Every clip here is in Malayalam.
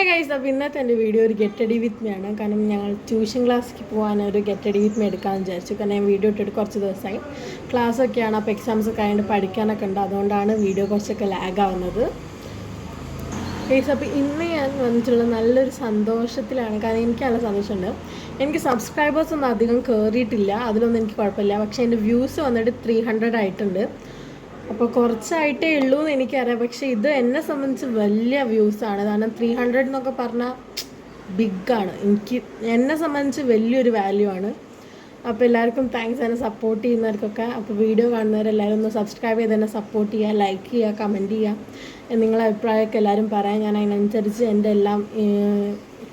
ഗൈസ്, അപ്പോൾ ഇന്നത്തെ എൻ്റെ വീഡിയോ ഒരു ഗെറ്റ് റെഡി വിത്ത് മീ ആണ്. കാരണം ഞങ്ങൾ ട്യൂഷൻ ക്ലാസ്സിലേക്ക് പോകാൻ ഒരു ഗെറ്റ് റെഡി വിത്ത് മീ എടുക്കാമെന്ന് വിചാരിച്ചു. കാരണം ഞാൻ വീഡിയോ ഇട്ടിട്ട് കുറച്ച് ദിവസമായി. ക്ലാസ്സൊക്കെയാണ്, അപ്പോൾ എക്സാംസൊക്കെ ആയതുകൊണ്ട് പഠിക്കാനൊക്കെ ഉണ്ട്. അതുകൊണ്ടാണ് വീഡിയോ കുറച്ചൊക്കെ ലാഗ് ആവുന്നത്. ഗൈസ്, അപ്പോൾ ഇന്ന് ഞാൻ വന്നിട്ടുള്ള നല്ലൊരു സന്തോഷത്തിലാണ്. കാരണം എനിക്ക് നല്ല സന്തോഷമുണ്ട്. എനിക്ക് സബ്സ്ക്രൈബേഴ്സ് ഒന്നും അധികം കയറിയിട്ടില്ല, അതിലൊന്നും എനിക്ക് കുഴപ്പമില്ല. പക്ഷേ എൻ്റെ വ്യൂസ് വന്നിട്ട് 300 ആയിട്ടുണ്ട്. അപ്പോൾ കുറച്ചായിട്ടേ ഉള്ളൂ എന്ന് എനിക്കറിയാം. പക്ഷേ ഇത് എന്നെ സംബന്ധിച്ച് വലിയ വ്യൂസാണ്. കാരണം 300 എന്നൊക്കെ പറഞ്ഞാൽ ബിഗാണ്. എന്നെ സംബന്ധിച്ച് വലിയൊരു വാല്യൂ ആണ്. അപ്പോൾ എല്ലാവർക്കും താങ്ക്സ്, എന്നെ സപ്പോർട്ട് ചെയ്യുന്നവർക്കൊക്കെ. അപ്പോൾ വീഡിയോ കാണുന്നവരെല്ലാവരും ഒന്ന് സബ്സ്ക്രൈബ് ചെയ്ത് എന്നെ സപ്പോർട്ട് ചെയ്യുക, ലൈക്ക് ചെയ്യുക, കമൻറ്റ് ചെയ്യുക. നിങ്ങളെ അഭിപ്രായമൊക്കെ എല്ലാവരും പറയാം. ഞാൻ അതിനനുസരിച്ച് എൻ്റെ എല്ലാം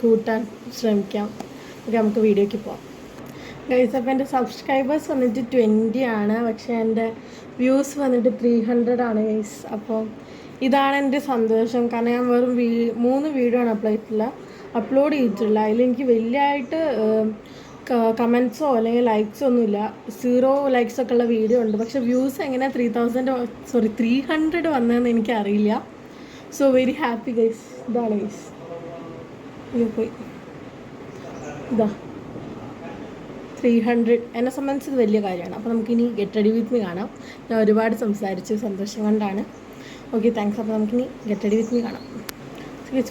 കൂട്ടാൻ ശ്രമിക്കാം. ഓക്കെ, നമുക്ക് വീഡിയോയ്ക്ക് പോകാം. ഗൈസ്, അപ്പോൾ എൻ്റെ സബ്സ്ക്രൈബേഴ്സ് വന്നിട്ട് 20 ആണ്. പക്ഷേ എൻ്റെ വ്യൂസ് വന്നിട്ട് 300 ആണ് ഗൈസ്. അപ്പോൾ ഇതാണ് എൻ്റെ സന്തോഷം. കാരണം ഞാൻ വെറും 3 വീഡിയോ ആണ് അപ്ലോഡ് ചെയ്തിട്ടുള്ള. അതിലെനിക്ക് വലിയതായിട്ട് കമൻസോ അല്ലെങ്കിൽ ലൈക്സോ ഒന്നുമില്ല. 0 ലൈക്സൊക്കെ ഉള്ള വീഡിയോ ഉണ്ട്. പക്ഷേ വ്യൂസ് എങ്ങനെ 300 വന്നതെന്ന് എനിക്കറിയില്ല. So very happy guys. ഇതാണ് ഗൈസ്, ഇത് പോയി ഇതാ 300 എന്നെ സംബന്ധിച്ചത് വലിയ കാര്യമാണ്. അപ്പോൾ നമുക്കിനി ഗെറ്റ് റെഡി വിത്ത് മീ കാണാം. ഞാൻ ഒരുപാട് സംസാരിച്ചു, സന്തോഷം കൊണ്ടാണ്. Okay, thanks. അപ്പോൾ നമുക്കിനി ഗെറ്റ് റെഡി വിത്ത് മീ കാണാം.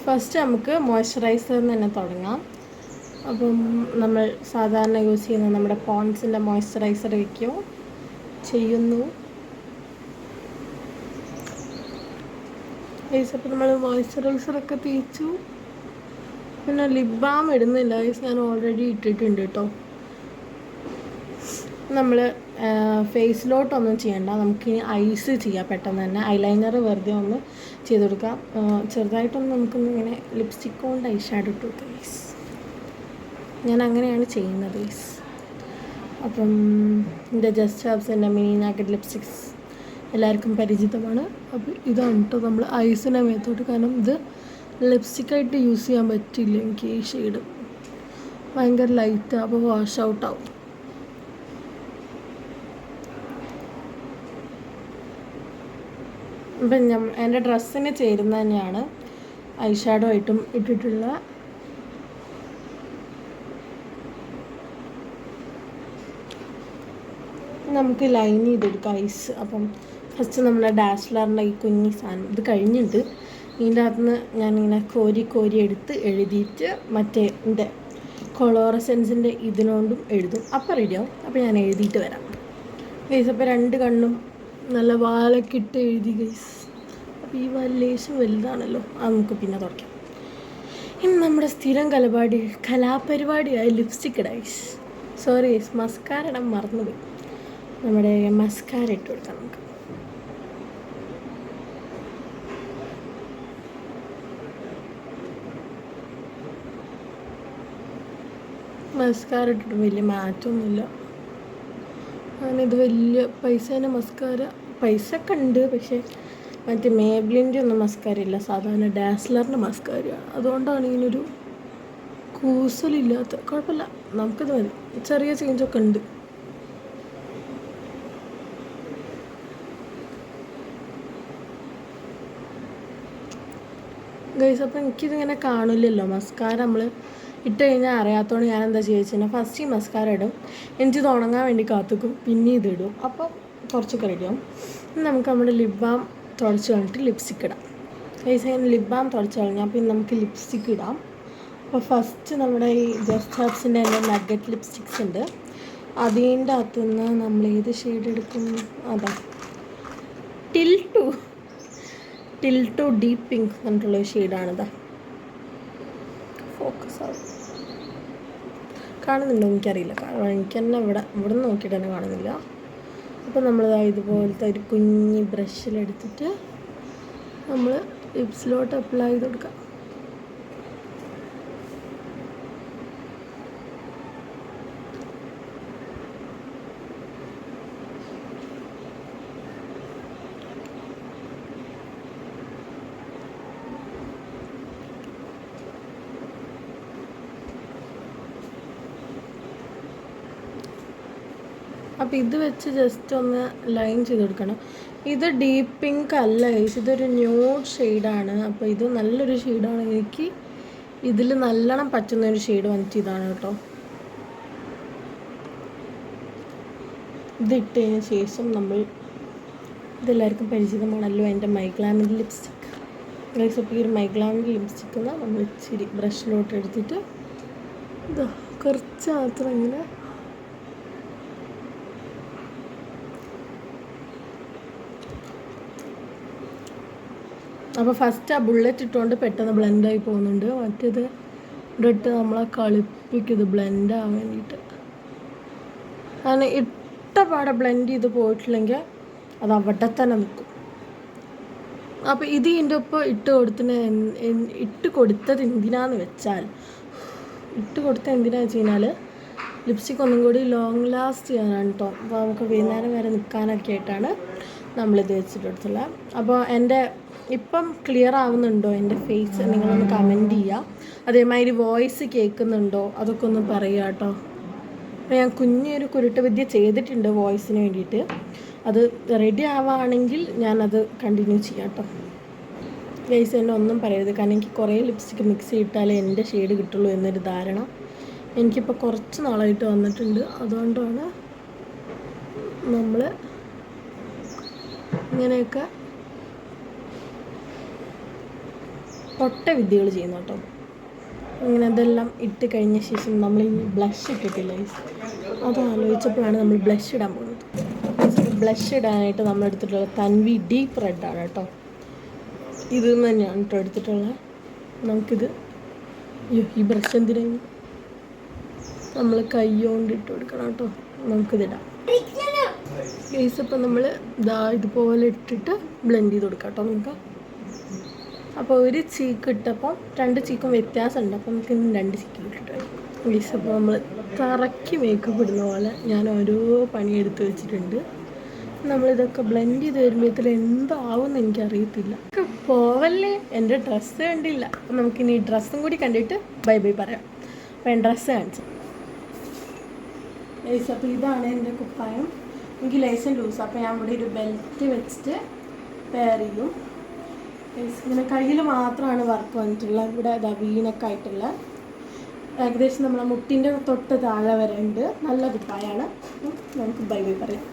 ഫസ്റ്റ് നമുക്ക് മോയ്സ്ചറൈസറിൽ തന്നെ തുടങ്ങാം. അപ്പം നമ്മൾ സാധാരണ യൂസ് ചെയ്യുന്ന നമ്മുടെ പോൺസിൻ്റെ മോയ്സ്ചറൈസർ ചെയ്യുന്നു. അപ്പോൾ നമ്മൾ മോയ്സ്ചറൈസറൊക്കെ തേച്ചു. പിന്നെ ലിപ് ബാം ഇടുന്നില്ല, ഞാൻ ഓൾറെഡി ഇട്ടിട്ടുണ്ട് കേട്ടോ. നമ്മൾ ഫേസിലോട്ടൊന്നും ചെയ്യണ്ട, നമുക്ക് ഐസ് ചെയ്യാം പെട്ടെന്ന് തന്നെ. ഐലൈനർ വെറുതെ ഒന്ന് ചെയ്ത് കൊടുക്കാം. ചെറുതായിട്ടൊന്ന് നമുക്കൊന്ന് ഇങ്ങനെ ലിപ്സ്റ്റിക് കൊണ്ട് ഐ ഷാഡോ ഇട്ട് കൊടുക്കാം ഗൈസ്. ഞാൻ അങ്ങനെയാണ് ചെയ്യുന്നത് ഗൈസ്. അപ്പം എൻ്റെ ജസ്റ്റ് ഹെർബ്സിൻ്റെ മിനി നാക്കറ്റ് ലിപ്സ്റ്റിക്സ് എല്ലാവർക്കും പരിചിതമാണ്. അപ്പോൾ ഇതാണ് കേട്ടോ നമ്മൾ ഐസിനെ മേത്തോട്ട്. കാരണം ഇത് ലിപ്സ്റ്റിക്കായിട്ട് യൂസ് ചെയ്യാൻ പറ്റില്ല എനിക്ക്. ഈ ഷെയ്ഡ് ഭയങ്കര ലൈറ്റാണ്, അപ്പോൾ വാഷ് ഔട്ടാവും. ഇപ്പം എൻ്റെ ഡ്രസ്സിന് ചേരുന്ന തന്നെയാണ് ഐ ഷാഡോ ആയിട്ടും ഇട്ടിട്ടുള്ള. നമുക്ക് ലൈൻ ചെയ്തെടുക്കാം ഐസ്. അപ്പം ഫസ്റ്റ് നമ്മുടെ ഡാസ്ലറിൻ്റെ ഈ കുഞ്ഞി സാധനം ഇത് കഴിഞ്ഞിട്ട് ഇതിൻ്റെ അകത്തുനിന്ന് ഞാനിങ്ങനെ കോരി എടുത്ത് എഴുതിയിട്ട് മറ്റേ എൻ്റെ കൊളോറസെൻസിൻ്റെ ഇതിനോണ്ടും എഴുതും. അപ്പോൾ റെഡിയാവും. അപ്പോൾ ഞാൻ എഴുതിയിട്ട് വരാം ഗൈസ്. അപ്പോൾ 2 കണ്ണും നല്ല വാലൊക്കെ ഇട്ട് എഴുതി ഗൈസ്. അപ്പോൾ ഈ ലേശം വലുതാണല്ലോ, അത് നമുക്ക് പിന്നെ തുടയ്ക്കാം. ഇനി നമ്മുടെ സ്ഥിരം കലാപരിപാടിയായ lipstick guys. Sorry guys, mascara ഇടാൻ മറന്നുപോയി. നമ്മുടെ മസ്കാര ഇട്ട് കൊടുക്കാം നമുക്ക്. മസ്കാര ഇട്ടിട്ട് വലിയ മാറ്റമൊന്നുമില്ല. ഇത് വലിയ പൈസേൻ്റെ പൈസ ഒക്കെ ഉണ്ട്. പക്ഷേ മറ്റേ മേബ്ലിൻ്റെ ഒന്നും മസ്കാര ഇല്ല, സാധാരണ ഡാസ്ലറിൻ്റെ മസ്കാരയാണ്. അതുകൊണ്ടാണ് ഇതിനൊരു കൂസലില്ലാത്ത. കുഴപ്പമില്ല, നമുക്കിത് മതി. ചെറിയ ചേഞ്ചൊക്കെ ഉണ്ട്. ഗൈസ്, അപ്പോൾ എനിക്കിതിങ്ങനെ കാണില്ലല്ലോ മസ്കാര. നമ്മൾ ഇട്ട് കഴിഞ്ഞാൽ അറിയാത്തതുകൊണ്ട് ഞാൻ എന്താ ചോദിച്ചാൽ ഫസ്റ്റ് ഈ മസ്കാര ഇടും, എനിക്കിത് ഉണങ്ങാൻ വേണ്ടി കാത്തുക്കും, പിന്നെ ഇതിടും. അപ്പോൾ കുറച്ചൊക്കെ റെഡിയാവും. നമുക്ക് നമ്മുടെ ലിപ് ബാം തുടച്ച് കളഞ്ഞിട്ട് ലിപ്സ്റ്റിക് ഇടാം ഗൈസ്. ഞാൻ ലിപ് ബാം തുടച്ച് കഴിഞ്ഞാൽ പിന്നെ നമുക്ക് ലിപ്സ്റ്റിക് ഇടാം. അപ്പോൾ ഫസ്റ്റ് നമ്മുടെ ഈ ജസ്റ്റ് ഹെർബ്സിൻ്റെ തന്നെ നഗറ്റ് ലിപ്സ്റ്റിക്സ് ഉണ്ട്. അതിൻ്റെ അകത്തുനിന്ന് നമ്മൾ ഏത് ഷെയ്ഡ് എടുക്കും? അതാ ടിൽ ടു ഡീപ്പ് പിങ്ക് എന്നിട്ടുള്ളൊരു ഷെയ്ഡാണിതാ. ഫോക്കസ് ആവും. കാണുന്നുണ്ടോ എനിക്കറിയില്ല, കാരണം എനിക്ക് തന്നെ ഇവിടെ നിന്ന് നോക്കിയിട്ട് തന്നെ കാണുന്നില്ല. അപ്പോൾ നമ്മളിതാ ഇതുപോലത്തെ ഒരു കുഞ്ഞി ബ്രഷിലെടുത്തിട്ട് നമ്മൾ ലിപ്സിലോട്ട് അപ്ലൈ ചെയ്ത് കൊടുക്കാം. അപ്പോൾ ഇത് വെച്ച് ജസ്റ്റ് ഒന്ന് ലൈൻ ചെയ്ത് കൊടുക്കണം. ഇത് ഡീപ്പ് പിങ്ക് അല്ല ഗൈസ്, ഇതൊരു ന്യൂഡ് ഷെയ്ഡാണ്. അപ്പോൾ ഇത് നല്ലൊരു ഷെയ്ഡാണ്. എനിക്ക് ഇതിൽ നല്ലോണം പറ്റുന്നൊരു ഷെയ്ഡ് വന്നിട്ട് ഇതാണ് കേട്ടോ. ഇതിട്ടതിന് ശേഷം നമ്മൾ ഇതെല്ലാവർക്കും പരിചിതമാണല്ലോ എൻ്റെ മൈഗ്ലാമിൻ്റെ ലിപ്സ്റ്റിക്ക്. ഗൈസ്, അപ്പോൾ ഈ ഒരു മൈഗ്ലാമിൻ്റെ ലിപ്സ്റ്റിക്ക് നമ്മൾ ഇച്ചിരി ബ്രഷിലോട്ട് എടുത്തിട്ട് ഇതാ കുറച്ച് മാത്രം ഇങ്ങനെ അപ്പോൾ ഫസ്റ്റ് ആ ബുള്ളറ്റ് ഇട്ടുകൊണ്ട് പെട്ടെന്ന് ബ്ലെൻഡായി പോകുന്നുണ്ട്. മറ്റേത് ഇട്ട് നമ്മളെ കളിപ്പിക്കും ഇത് ബ്ലെൻഡാകാൻ വേണ്ടിയിട്ട്. അങ്ങനെ ഇട്ട പാടെ ബ്ലെൻഡ് ചെയ്ത് പോയിട്ടില്ലെങ്കിൽ അത് അവിടെ തന്നെ നിൽക്കും. അപ്പോൾ ഇത് ഇതിൻ്റെ ഒപ്പം ഇട്ട് കൊടുത്തത് എന്തിനാന്ന് വെച്ചാൽ എന്തിനാണെന്ന് വെച്ച് കഴിഞ്ഞാൽ ലിപ്സ്റ്റിക് ഒന്നും കൂടി ലോങ് ലാസ്റ്റ് ചെയ്യാനാണ് കേട്ടോ. അപ്പോൾ നമുക്ക് വൈകുന്നേരം വരെ നിൽക്കാനൊക്കെ ആയിട്ടാണ് നമ്മളിത് വെച്ചിട്ടെടുത്തുള്ളത്. അപ്പോൾ എൻ്റെ ഇപ്പം ക്ലിയർ ആവുന്നുണ്ടോ എൻ്റെ ഫേസ്? നിങ്ങളൊന്ന് കമൻറ്റ് ചെയ്യുക. അതേമാതിരി വോയിസ് കേൾക്കുന്നുണ്ടോ അതൊക്കെ ഒന്ന് പറയുക കേട്ടോ. അപ്പോൾ ഞാൻ കുഞ്ഞൊരു കുരുട്ട് വിദ്യ ചെയ്തിട്ടുണ്ട് വോയിസിന് വേണ്ടിയിട്ട്. അത് റെഡി ആവുകയാണെങ്കിൽ ഞാനത് കണ്ടിന്യൂ ചെയ്യാം കേട്ടോ. ഗൈസ്, എന്നെ ഒന്നും പറയരുത്, കാരണം എനിക്ക് കുറേ ലിപ്സ്റ്റിക്ക് മിക്സ് ചെയ്തിട്ടാലേ എൻ്റെ ഷെയ്ഡ് കിട്ടുള്ളൂ എന്നൊരു ധാരണ എനിക്കിപ്പോൾ കുറച്ച് നാളായിട്ട് വന്നിട്ടുണ്ട്. അതുകൊണ്ടാണ് നമ്മൾ ഇങ്ങനെയൊക്കെ ഒട്ട വിദ്യകൾ ചെയ്യുന്നു കേട്ടോ. ഇങ്ങനെ അതെല്ലാം ഇട്ട് കഴിഞ്ഞ ശേഷം നമ്മൾ ഈ ബ്ലഷ് ഇട്ടിട്ടില്ല. അത് ആലോചിച്ചപ്പോഴാണ് നമ്മൾ ബ്ലഷ് ഇടാൻ പോകുന്നത്. ബ്ലഷ് ഇടാനായിട്ട് നമ്മൾ എടുത്തിട്ടുള്ളത് തൻവി ഡീപ്പ് റെഡാണ് കേട്ടോ. ഇത് തന്നെയാണ് കേട്ടോ എടുത്തിട്ടുള്ളത്. നമുക്കിത് ഈ ബ്രഷ് എന്തിനാണ് നമ്മൾ കൈ കൊണ്ട് ഇട്ട് കൊടുക്കണം കേട്ടോ. നമുക്കിതിടാം ഗൈസ്. അപ്പം നമ്മൾ ഇതുപോലെ ഇട്ടിട്ട് ബ്ലെൻഡ് ചെയ്ത് കൊടുക്കാം കേട്ടോ നമുക്ക്. അപ്പോൾ ഒരു ചീക്ക് ഇട്ടപ്പോൾ 2 ചീക്കും വ്യത്യാസമുണ്ട്. അപ്പോൾ നമുക്ക് ഇന്ന് 2 ചീക്ക് ഇട്ടിട്ട് ഗൈസ്. അപ്പോൾ നമ്മൾ തറയ്ക്ക് മേക്കപ്പ് ഇടുന്ന പോലെ ഞാൻ ഓരോ പണിയെടുത്ത് വെച്ചിട്ടുണ്ട്. നമ്മളിതൊക്കെ ബ്ലെൻഡ് ചെയ്ത് വരുമ്പോഴത്തേൽ എന്താവുമെന്ന് എനിക്കറിയത്തില്ല. പോവല്ലേ, എൻ്റെ ഡ്രസ്സ് കണ്ടില്ല. അപ്പം നമുക്കിനി ഡ്രസ്സും കൂടി കണ്ടിട്ട് ബൈ ബൈ പറയാം. അപ്പോൾ ഞാൻ ഡ്രസ്സ് കാണിച്ചു ഗൈസ്. അപ്പോൾ ഇതാണ് എൻ്റെ കുപ്പായം. എനിക്ക് ലേശം ലൂസ്. അപ്പോൾ ഞാൻ ഇവിടെ ഒരു ബെൽറ്റ് വെച്ചിട്ട് പെയർ ചെയ്യും. ഇങ്ങനെ കയ്യിൽ മാത്രമാണ് വർക്ക് വന്നിട്ടുള്ളത്. ഇവിടെ വീനൊക്കെ ആയിട്ടുള്ള ഏകദേശം നമ്മളെ മുട്ടിൻ്റെ തൊട്ട് താഴെ വരെ ഉണ്ട്. നല്ല കുപ്പായാണ്. നമുക്ക് ബൈ ബൈ പറയാം.